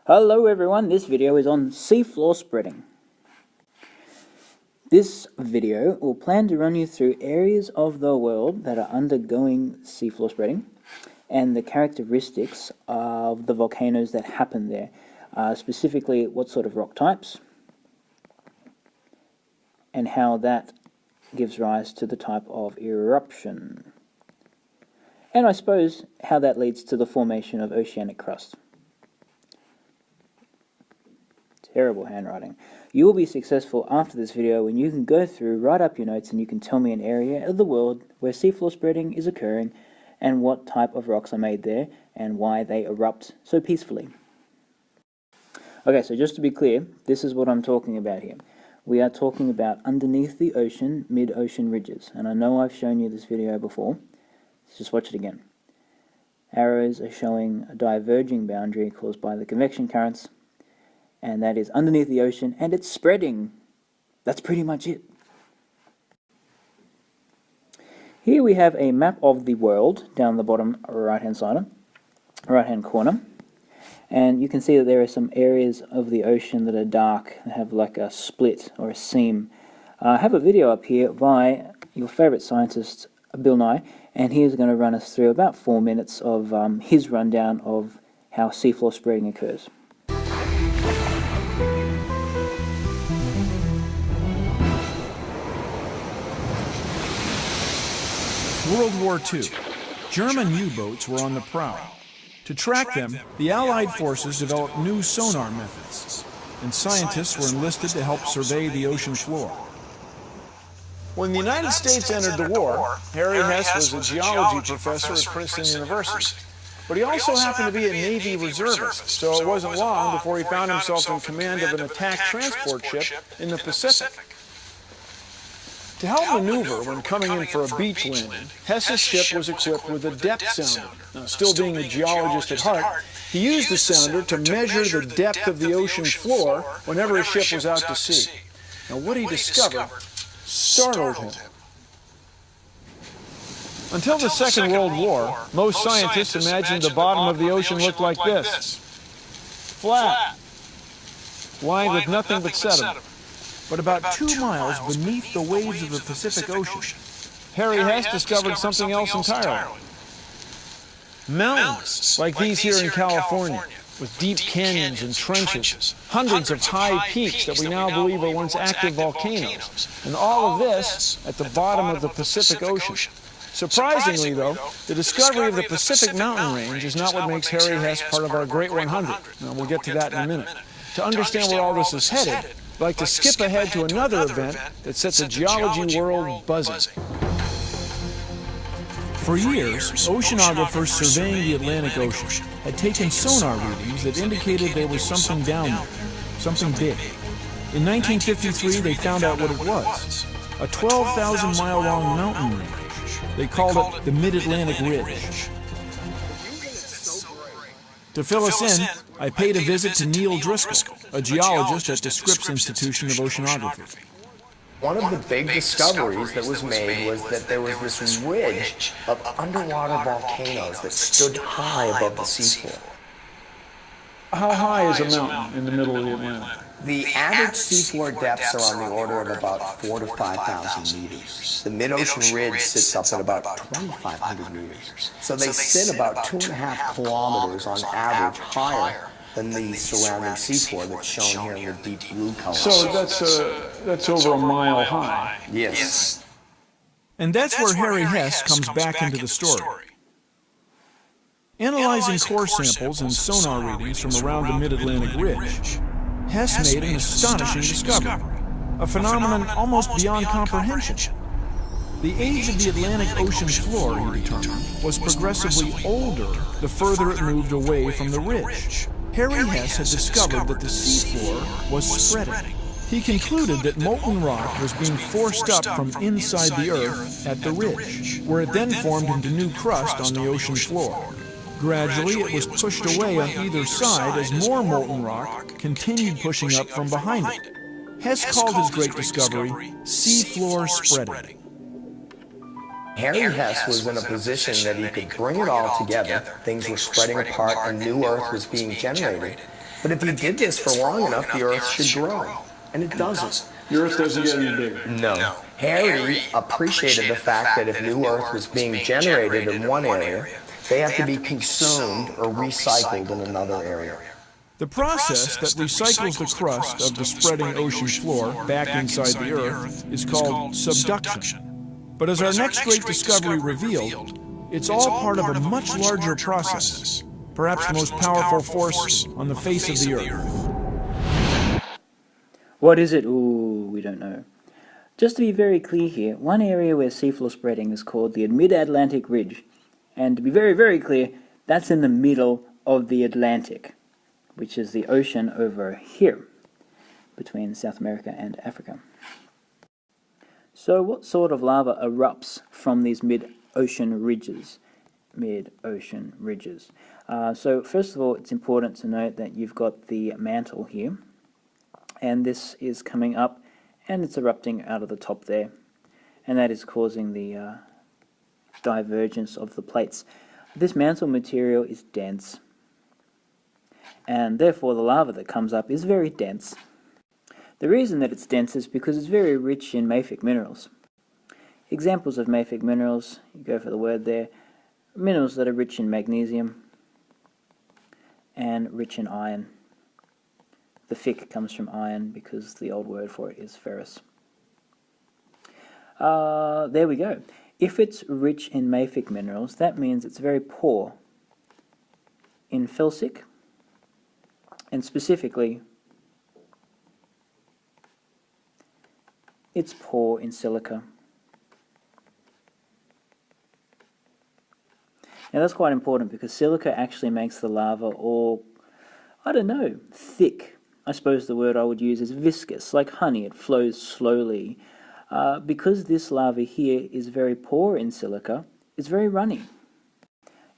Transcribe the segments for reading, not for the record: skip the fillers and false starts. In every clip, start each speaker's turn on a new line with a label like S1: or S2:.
S1: Hello everyone, this video is on seafloor spreading. This video will plan to run you through areas of the world that are undergoing seafloor spreading and the characteristics of the volcanoes that happen there, specifically what sort of rock types and how that gives rise to the type of eruption. And I suppose how that leads to the formation of oceanic crust. Terrible handwriting. You will be successful after this video when you can go through, write up your notes, and you can tell me an area of the world where seafloor spreading is occurring and what type of rocks are made there and why they erupt so peacefully. Okay, so just to be clear, this is what I'm talking about here. We are talking about underneath the ocean, mid-ocean ridges. And I know I've shown you this video before. Let's just watch it again. Arrows are showing a diverging boundary caused by the convection currents, and that is underneath the ocean, and it's spreading. That's pretty much it. Here we have a map of the world down the bottom right-hand corner, and you can see that there are some areas of the ocean that are dark, that have like a split or a seam. I have a video up here by your favourite scientist, Bill Nye, and he is going to run us through about 4 minutes of his rundown of how seafloor spreading occurs.
S2: World War II. German U-boats were on the prowl. To track them, the Allied forces developed new sonar methods, and scientists were enlisted to help survey the ocean floor.
S3: When the United States entered the war, Harry Hess was a geology professor at Princeton University. But he also happened to be a Navy reservist, so it wasn't long before he found himself in command of an attack transport ship in the Pacific. To help maneuver when coming in for a beach landing, Hess's ship was equipped with a depth sounder. Now, still being a geologist at heart, he used the sounder to measure the depth of the ocean floor whenever his ship was out to sea. Now, what he discovered startled him. Until the Second World War, most scientists imagined the bottom of the ocean looked like this. Flat, lined with nothing but sediment.
S2: But about 2 miles beneath the waves of the Pacific Ocean,
S3: Harry Hess discovered something else entirely. Mountains, like these here in California, with deep canyons and trenches, hundreds of high peaks that we now believe are once active volcanoes, and all of this at the bottom of the Pacific Ocean. Surprisingly, though, the discovery of the Pacific Mountain Range is not what makes Harry Hess part of our Great 100. Now, we'll get to that in a minute. To understand where all this is headed, I'd like to skip ahead to another event that sets the geology world buzzing.
S2: for years, oceanographers surveying the Atlantic Ocean had taken sonar readings that indicated there was something down there, something big. In 1953, they found out what it was, a 12,000-mile-long mountain range. They called it the Mid-Atlantic Ridge. To fill us in, I paid a visit to Neil Driscoll, a geologist at the Scripps Institution of Oceanography.
S4: One of the big discoveries that was made was that there was this ridge of underwater volcanoes that stood high above the seafloor.
S3: How high is a mountain in the middle of the Atlantic?
S4: The average seafloor depths are on the order of about 4,000 to 5,000 meters. The mid-ocean ridge sits up at about 2,500 meters. So they sit about 2.5 kilometers on average higher than the surrounding seafloor that's shown here in the deep blue color.
S3: So that's over a mile high.
S4: Yes.
S2: And that's where Harry Hess comes back into the story. Analyzing core samples and sonar readings from around the Mid-Atlantic Ridge, Hess made an astonishing discovery, a phenomenon almost beyond comprehension. The age of the Atlantic Ocean's floor, he determined, was progressively older the further it moved away from the ridge. Harry Hess had discovered that the seafloor was spreading. He concluded that molten rock was being forced up from inside the Earth at the ridge, where it then formed into new crust on the ocean floor. Gradually, it was pushed away on either side as more molten rock continued pushing up from behind it. Hess called his great discovery seafloor spreading.
S4: Harry Hess was in a position that he could bring it all together. Things were spreading apart, a new Earth was being generated. But if you did this for long enough, the Earth should grow. And it doesn't.
S3: The Earth doesn't get any bigger.
S4: No. Harry appreciated the fact that if new Earth was being generated in one area, they have to be consumed or recycled in another area.
S2: The process that recycles the crust of the spreading ocean floor back inside the Earth is called subduction. But as our next great discovery revealed, it's all part of a much larger process, perhaps the most powerful force on the face of the Earth.
S1: What is it? Ooh, we don't know. Just to be very clear here, one area where seafloor spreading is called the Mid-Atlantic Ridge. And to be very, very clear, that's in the middle of the Atlantic, which is the ocean over here, between South America and Africa. So what sort of lava erupts from these mid-ocean ridges? So first of all, it's important to note that you've got the mantle here, and this is coming up and it's erupting out of the top there, and that is causing the divergence of the plates. This mantle material is dense, and therefore the lava that comes up is very dense. The reason that it's dense is because it's very rich in mafic minerals. Examples of mafic minerals, you go for the word there, minerals that are rich in magnesium and rich in iron. The Fic comes from iron because the old word for it is ferrous. There we go. If it's rich in mafic minerals, that means it's very poor in felsic, and specifically, it's poor in silica. Now that's quite important because silica actually makes the lava all, I don't know, thick. I suppose the word I would use is viscous, like honey. It flows slowly. Because this lava here is very poor in silica, it's very runny.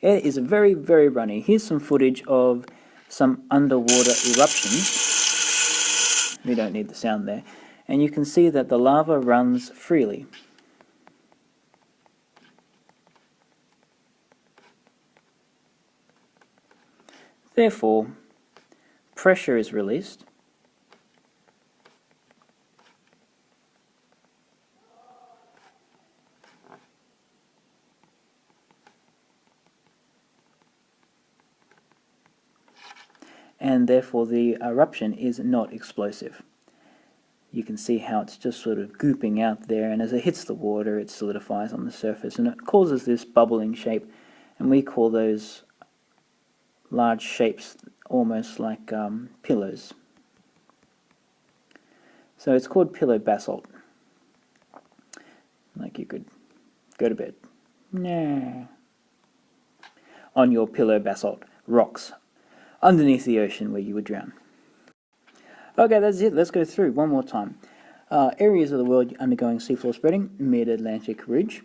S1: It is very, very runny. Here's some footage of some underwater eruptions. We don't need the sound there. And you can see that the lava runs freely. Therefore, pressure is released. And therefore the eruption is not explosive. You can see how it's just sort of gooping out there, and as it hits the water it solidifies on the surface and it causes this bubbling shape, and we call those large shapes almost like pillows. So it's called pillow basalt. Like you could go to bed. Nah. On your pillow basalt rocks underneath the ocean where you would drown. Okay, that's it. Let's go through one more time. Areas of the world undergoing seafloor spreading: Mid-Atlantic Ridge,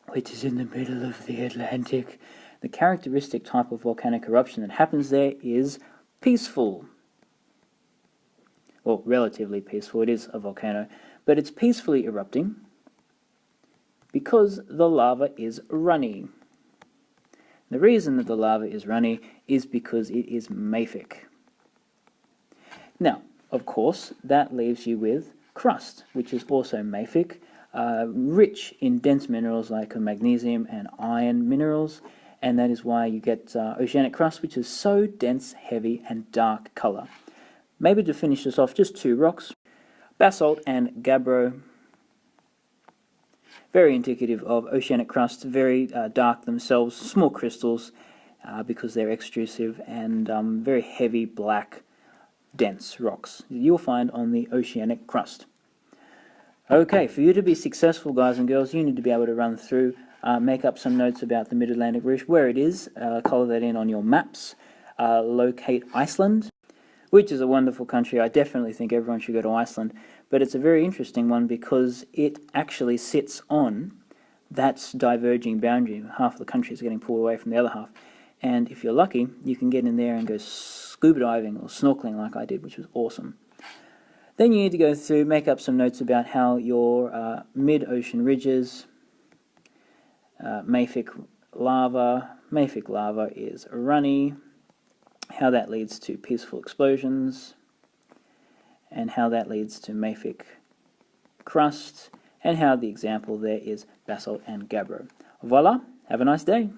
S1: which is in the middle of the Atlantic. The characteristic type of volcanic eruption that happens there is peaceful. Well, relatively peaceful. It is a volcano, but it's peacefully erupting because the lava is runny. The reason that the lava is runny is because it is mafic. Now, of course, that leaves you with crust, which is also mafic, rich in dense minerals like magnesium and iron minerals, and that is why you get oceanic crust, which is so dense, heavy, and dark color. Maybe to finish this off, just two rocks, basalt and gabbro. Very indicative of oceanic crust, very dark themselves, small crystals because they're extrusive, and very heavy, black, dense rocks you'll find on the oceanic crust. Okay, for you to be successful, guys and girls, you need to be able to run through, make up some notes about the Mid-Atlantic Ridge, where it is, color that in on your maps, locate Iceland, which is a wonderful country. I definitely think everyone should go to Iceland, but it's a very interesting one because it actually sits on that diverging boundary. Half of the country is getting pulled away from the other half, and if you're lucky, you can get in there and go scuba diving or snorkeling like I did, which was awesome. Then you need to go through, make up some notes about how your mid-ocean ridges, mafic lava is runny, how that leads to peaceful explosions, and how that leads to mafic crust, and how the example there is basalt and gabbro. Voila, have a nice day.